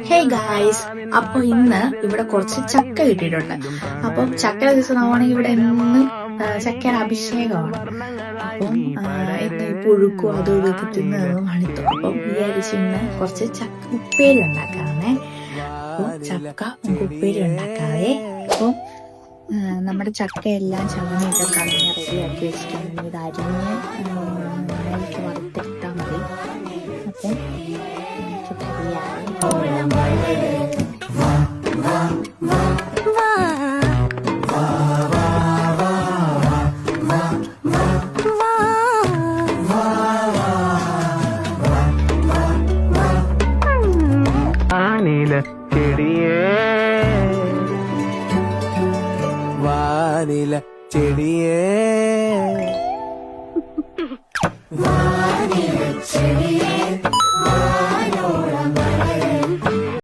Hey guys, അപ്പൊ ഇന്ന് ഇവിടെ കുറച്ച് ചക്ക കിട്ടിയിട്ടുണ്ട്. അപ്പം ചക്കയുടെ ദിവസം ആണെങ്കിൽ ഇവിടെ എന്നും ചക്കയുടെ അഭിഷേകമാണ്. അപ്പം ഇന്ന് പുഴുക്കും അതും ഇതൊക്കെ തിന്നത് മണിത്തു. അപ്പം വിചാരിച്ച് ഇന്ന് കുറച്ച് ചക്ക ഉപ്പേരി ഉണ്ടാക്കാണേ. അപ്പം ചക്ക ഉപ്പേരി ഉണ്ടാക്കാവേ. അപ്പം നമ്മുടെ ചക്കയെല്ലാം ചവണിയൊക്കെ കളഞ്ഞ് റെഡിയാക്കി വെച്ചിട്ടുണ്ട്. ഇത് അരിഞ്ഞ് എനിക്ക് വറുത്തെടുത്താൽ മതി. അപ്പം വാനില ചെടിയേ വാനില ചെടിയേ വാനില ചെടിയേ